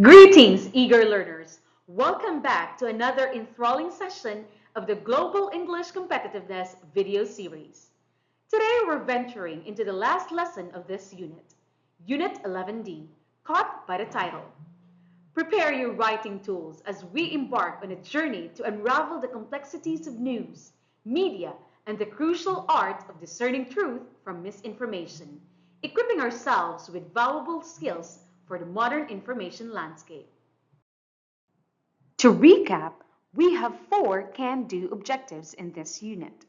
Greetings, eager learners. Welcome back to another enthralling session of the Global English Competitiveness video series. Today we're venturing into the last lesson of this unit, Unit 11D, caught by the title. Prepare your writing tools as we embark on a journey to unravel the complexities of news, media, and the crucial art of discerning truth from misinformation, equipping ourselves with valuable skills for the modern information landscape. To recap, we have four can-do objectives in this unit,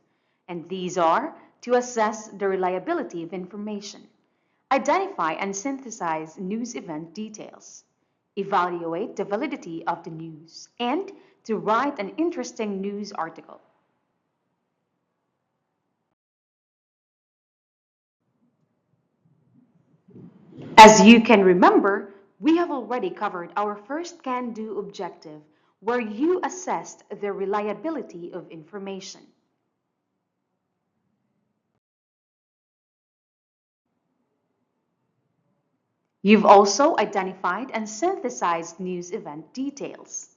and these are to assess the reliability of information, identify and synthesize news event details, evaluate the validity of the news, and to write an interesting news article. As you can remember, we have already covered our first can-do objective where you assessed the reliability of information. You've also identified and synthesized news event details.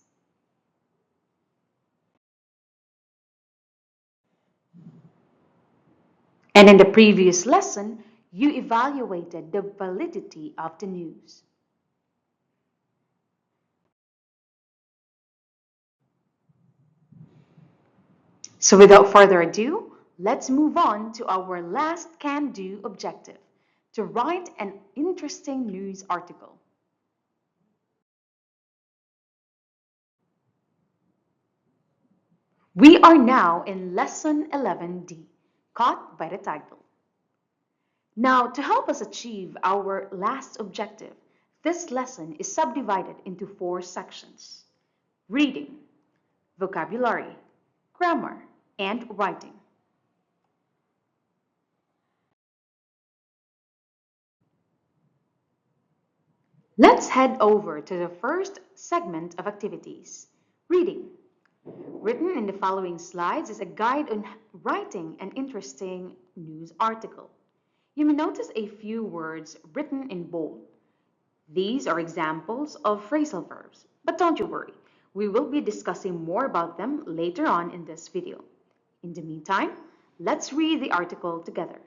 And in the previous lesson, you evaluated the validity of the news. So without further ado, let's move on to our last can-do objective, to write an interesting news article. We are now in Lesson 11D, caught by the title. Now, to help us achieve our last objective, this lesson is subdivided into four sections: reading, vocabulary, grammar, and writing. Let's head over to the first segment of activities, reading. Written in the following slides is a guide on writing an interesting news article. You may notice a few words written in bold. These are examples of phrasal verbs, but don't you worry, we will be discussing more about them later on in this video. In the meantime, let's read the article together.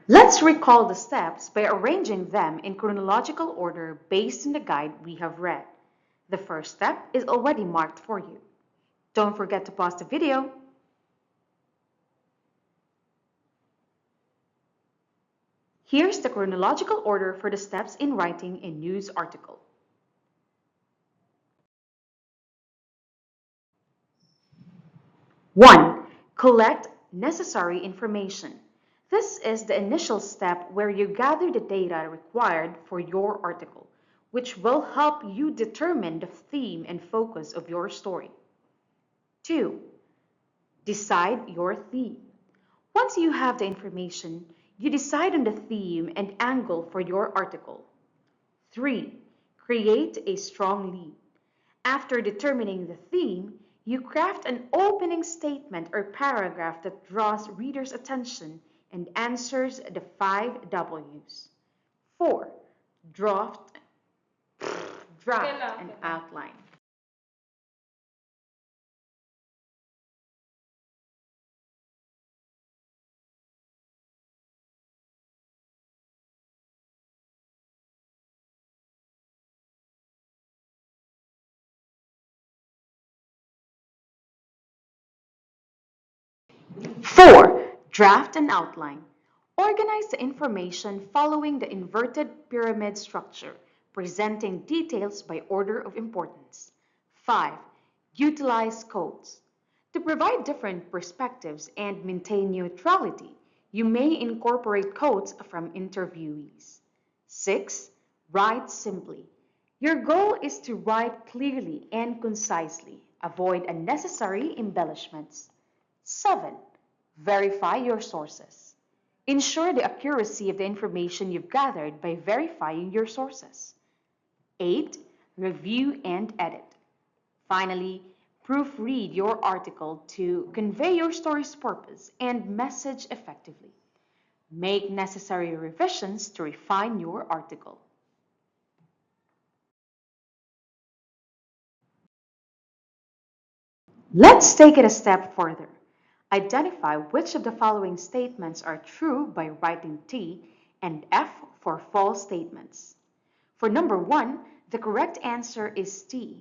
Let's recall the steps by arranging them in chronological order based on the guide we have read. The first step is already marked for you. Don't forget to pause the video. Here's the chronological order for the steps in writing a news article. 1. Collect necessary information. This is the initial step where you gather the data required for your article, which will help you determine the theme and focus of your story. 2. Decide your theme. Once you have the information, you decide on the theme and angle for your article. 3. Create a strong lead. After determining the theme, you craft an opening statement or paragraph that draws readers' attention and answers the 5 W's. 4. Draft and outline. Four, draft and outline. Organize the information following the inverted pyramid structure, presenting details by order of importance. 5. Utilize quotes. To provide different perspectives and maintain neutrality, you may incorporate quotes from interviewees. 6. Write simply. Your goal is to write clearly and concisely. Avoid unnecessary embellishments. 7. Verify your sources. Ensure the accuracy of the information you've gathered by verifying your sources. 8. Review and edit. Finally, proofread your article to convey your story's purpose and message effectively. Make necessary revisions to refine your article. Let's take it a step further. Identify which of the following statements are true by writing T and F for false statements. For number 1, the correct answer is T.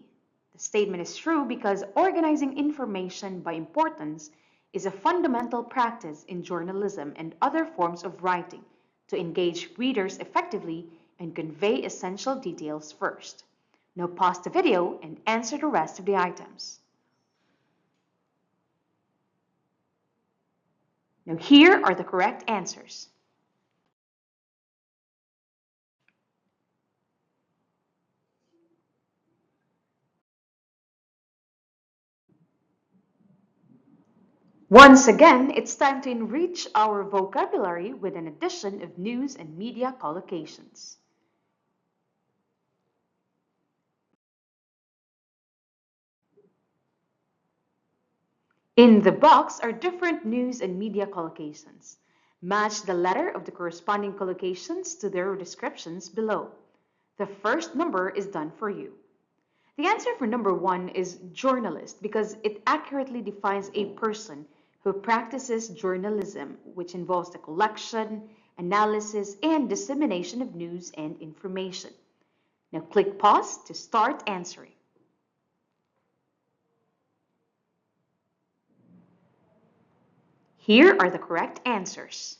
The statement is true because organizing information by importance is a fundamental practice in journalism and other forms of writing to engage readers effectively and convey essential details first. Now pause the video and answer the rest of the items. Now here are the correct answers. Once again, it's time to enrich our vocabulary with an addition of news and media collocations. In the box are different news and media collocations. Match the letter of the corresponding collocations to their descriptions below. The first number is done for you. The answer for number 1 is journalist because it accurately defines a person who practices journalism, which involves the collection, analysis, and dissemination of news and information. Now click pause to start answering. Here are the correct answers.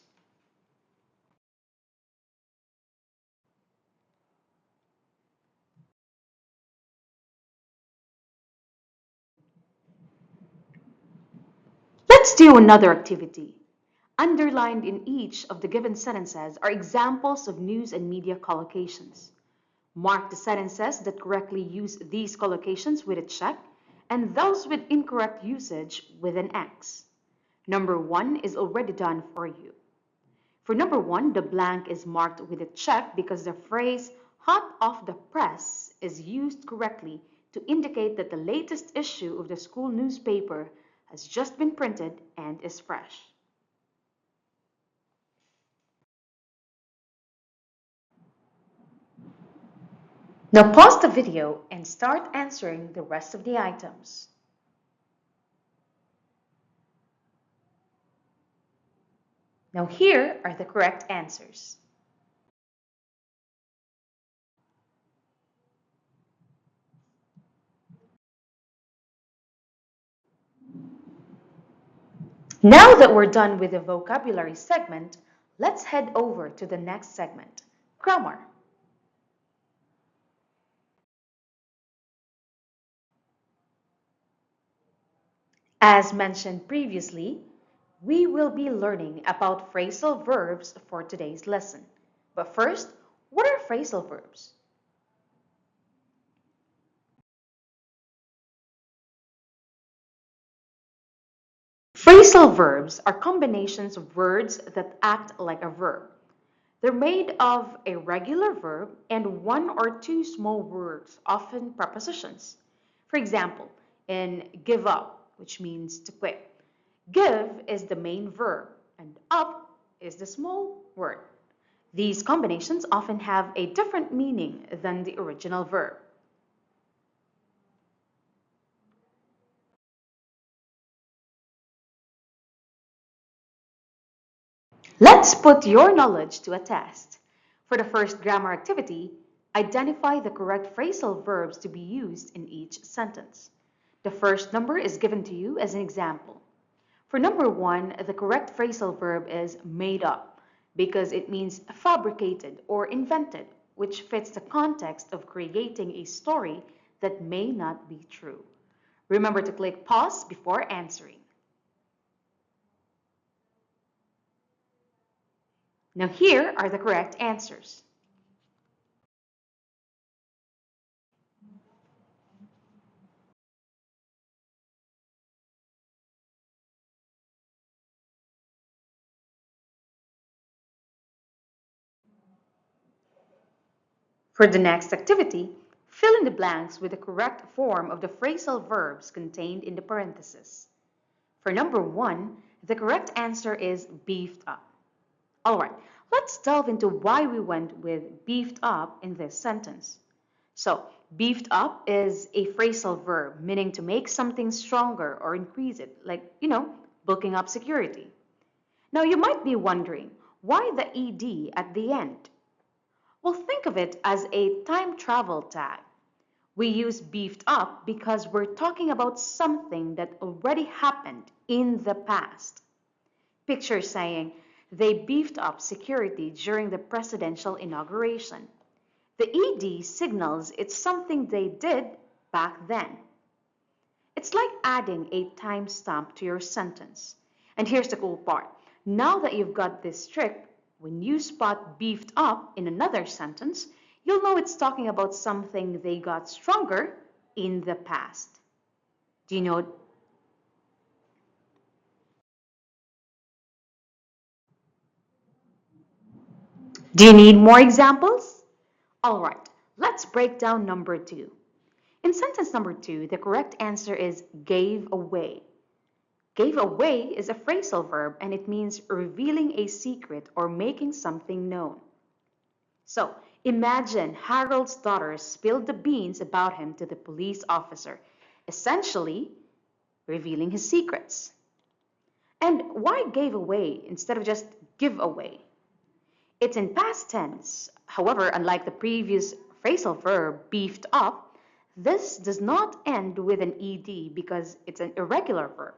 Let's do another activity. Underlined in each of the given sentences are examples of news and media collocations. Mark the sentences that correctly use these collocations with a check and those with incorrect usage with an X. Number 1 is already done for you. For number 1, the blank is marked with a check because the phrase hot off the press is used correctly to indicate that the latest issue of the school newspaper has just been printed and is fresh. Now pause the video and start answering the rest of the items. Now here are the correct answers. Now that we're done with the vocabulary segment, let's head over to the next segment, grammar. As mentioned previously, we will be learning about phrasal verbs for today's lesson. But first, what are phrasal verbs? Phrasal verbs are combinations of words that act like a verb. They're made of a regular verb and one or two small words, often prepositions. For example, in give up, which means to quit, give is the main verb and up is the small word. These combinations often have a different meaning than the original verb. Let's put your knowledge to a test. For the first grammar activity, identify the correct phrasal verbs to be used in each sentence. The first number is given to you as an example. For number 1, the correct phrasal verb is made up because it means fabricated or invented, which fits the context of creating a story that may not be true. Remember to click pause before answering. Now here are the correct answers. For the next activity, Fill in the blanks with the correct form of the phrasal verbs contained in the parentheses. For number 1, the correct answer is beefed up. Alright, let's delve into why we went with beefed up in this sentence. So, beefed up is a phrasal verb meaning to make something stronger or increase it, like, bulking up security. Now, you might be wondering, why the ed at the end? Well, think of it as a time travel tag. We use beefed up because we're talking about something that already happened in the past. Picture saying, they beefed up security during the presidential inauguration. The ed signals it's something they did back then. It's like adding a timestamp to your sentence. And here's the cool part. Now that you've got this trick, when you spot beefed up in another sentence, you'll know it's talking about something they got stronger in the past. Do you know? Do you need more examples? All right, let's break down number 2. In sentence number 2, the correct answer is gave away. Gave away is a phrasal verb and it means revealing a secret or making something known. So, imagine Harold's daughter spilled the beans about him to the police officer, essentially revealing his secrets. And why gave away instead of just give away? It's in past tense. However, unlike the previous phrasal verb beefed up, this does not end with an ed because it's an irregular verb.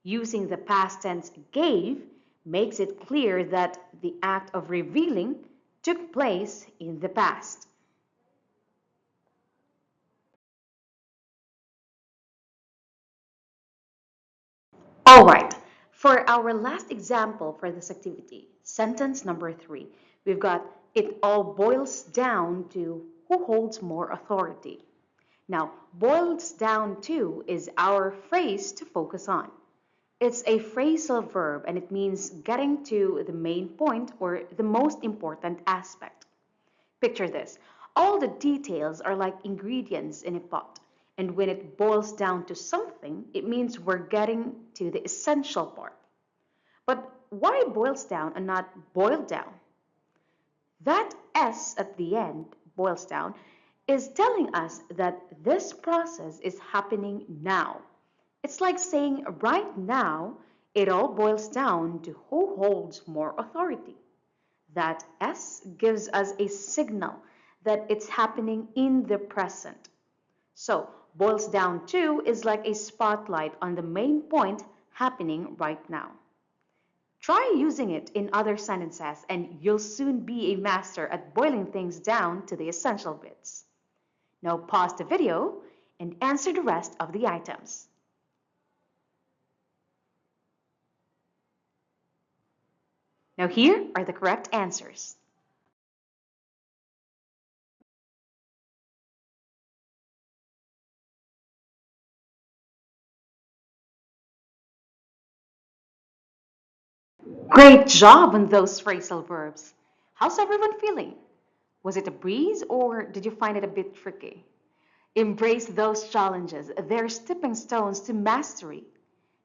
Using the past tense gave makes it clear that the act of revealing took place in the past. All right, for our last example for this activity, sentence number 3, we've got it all boils down to who holds more authority. Now, boils down to is our phrase to focus on. It's a phrasal verb and it means getting to the main point or the most important aspect. Picture this. All the details are like ingredients in a pot. And when it boils down to something, it means we're getting to the essential part. But why boils down and not boiled down? That S at the end, boils down, is telling us that this process is happening now. It's like saying right now, it all boils down to who holds more authority. That S gives us a signal that it's happening in the present. So, boils down to is like a spotlight on the main point happening right now. Try using it in other sentences and you'll soon be a master at boiling things down to the essential bits. Now pause the video and answer the rest of the items. Now here are the correct answers. Great job on those phrasal verbs. How's everyone feeling? Was it a breeze or did you find it a bit tricky? Embrace those challenges. They're stepping stones to mastery.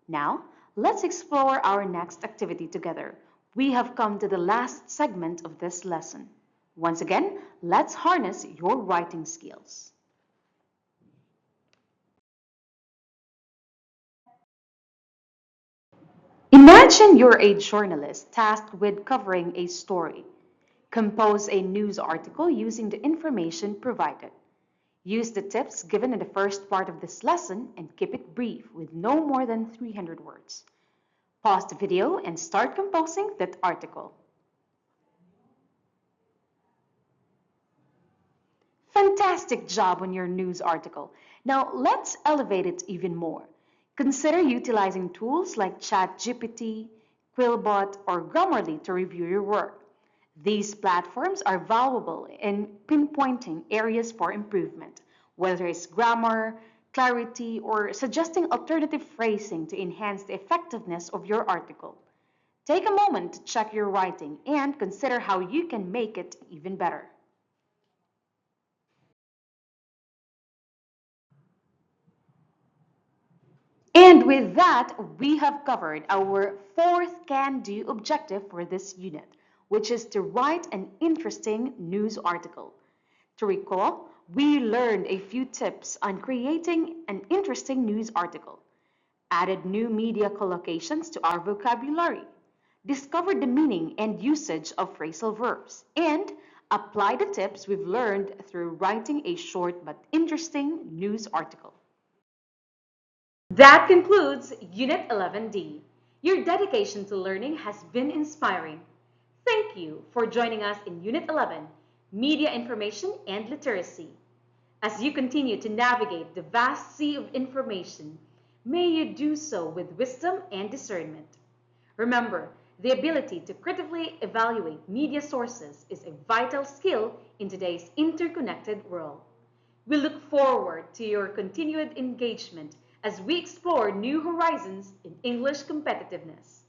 Now, let's explore our next activity together. We have come to the last segment of this lesson. Once again, let's harness your writing skills. Imagine you're a journalist tasked with covering a story. Compose a news article using the information provided. Use the tips given in the first part of this lesson and keep it brief with no more than 300 words. Pause the video and start composing that article. Fantastic job on your news article. Now let's elevate it even more. Consider utilizing tools like ChatGPT, Quillbot, or Grammarly to review your work. These platforms are valuable in pinpointing areas for improvement, whether it's grammar, clarity, or suggesting alternative phrasing to enhance the effectiveness of your article. Take a moment to check your writing and consider how you can make it even better. And with that, we have covered our fourth can-do objective for this unit, which is to write an interesting news article. To recall, we learned a few tips on creating an interesting news article, added new media collocations to our vocabulary, discovered the meaning and usage of phrasal verbs, and applied the tips we've learned through writing a short but interesting news article. That concludes Unit 11D. Your dedication to learning has been inspiring. Thank you for joining us in Unit 11, Media Information and Literacy. As you continue to navigate the vast sea of information, may you do so with wisdom and discernment. Remember, the ability to critically evaluate media sources is a vital skill in today's interconnected world. We look forward to your continued engagement as we explore new horizons in English competitiveness.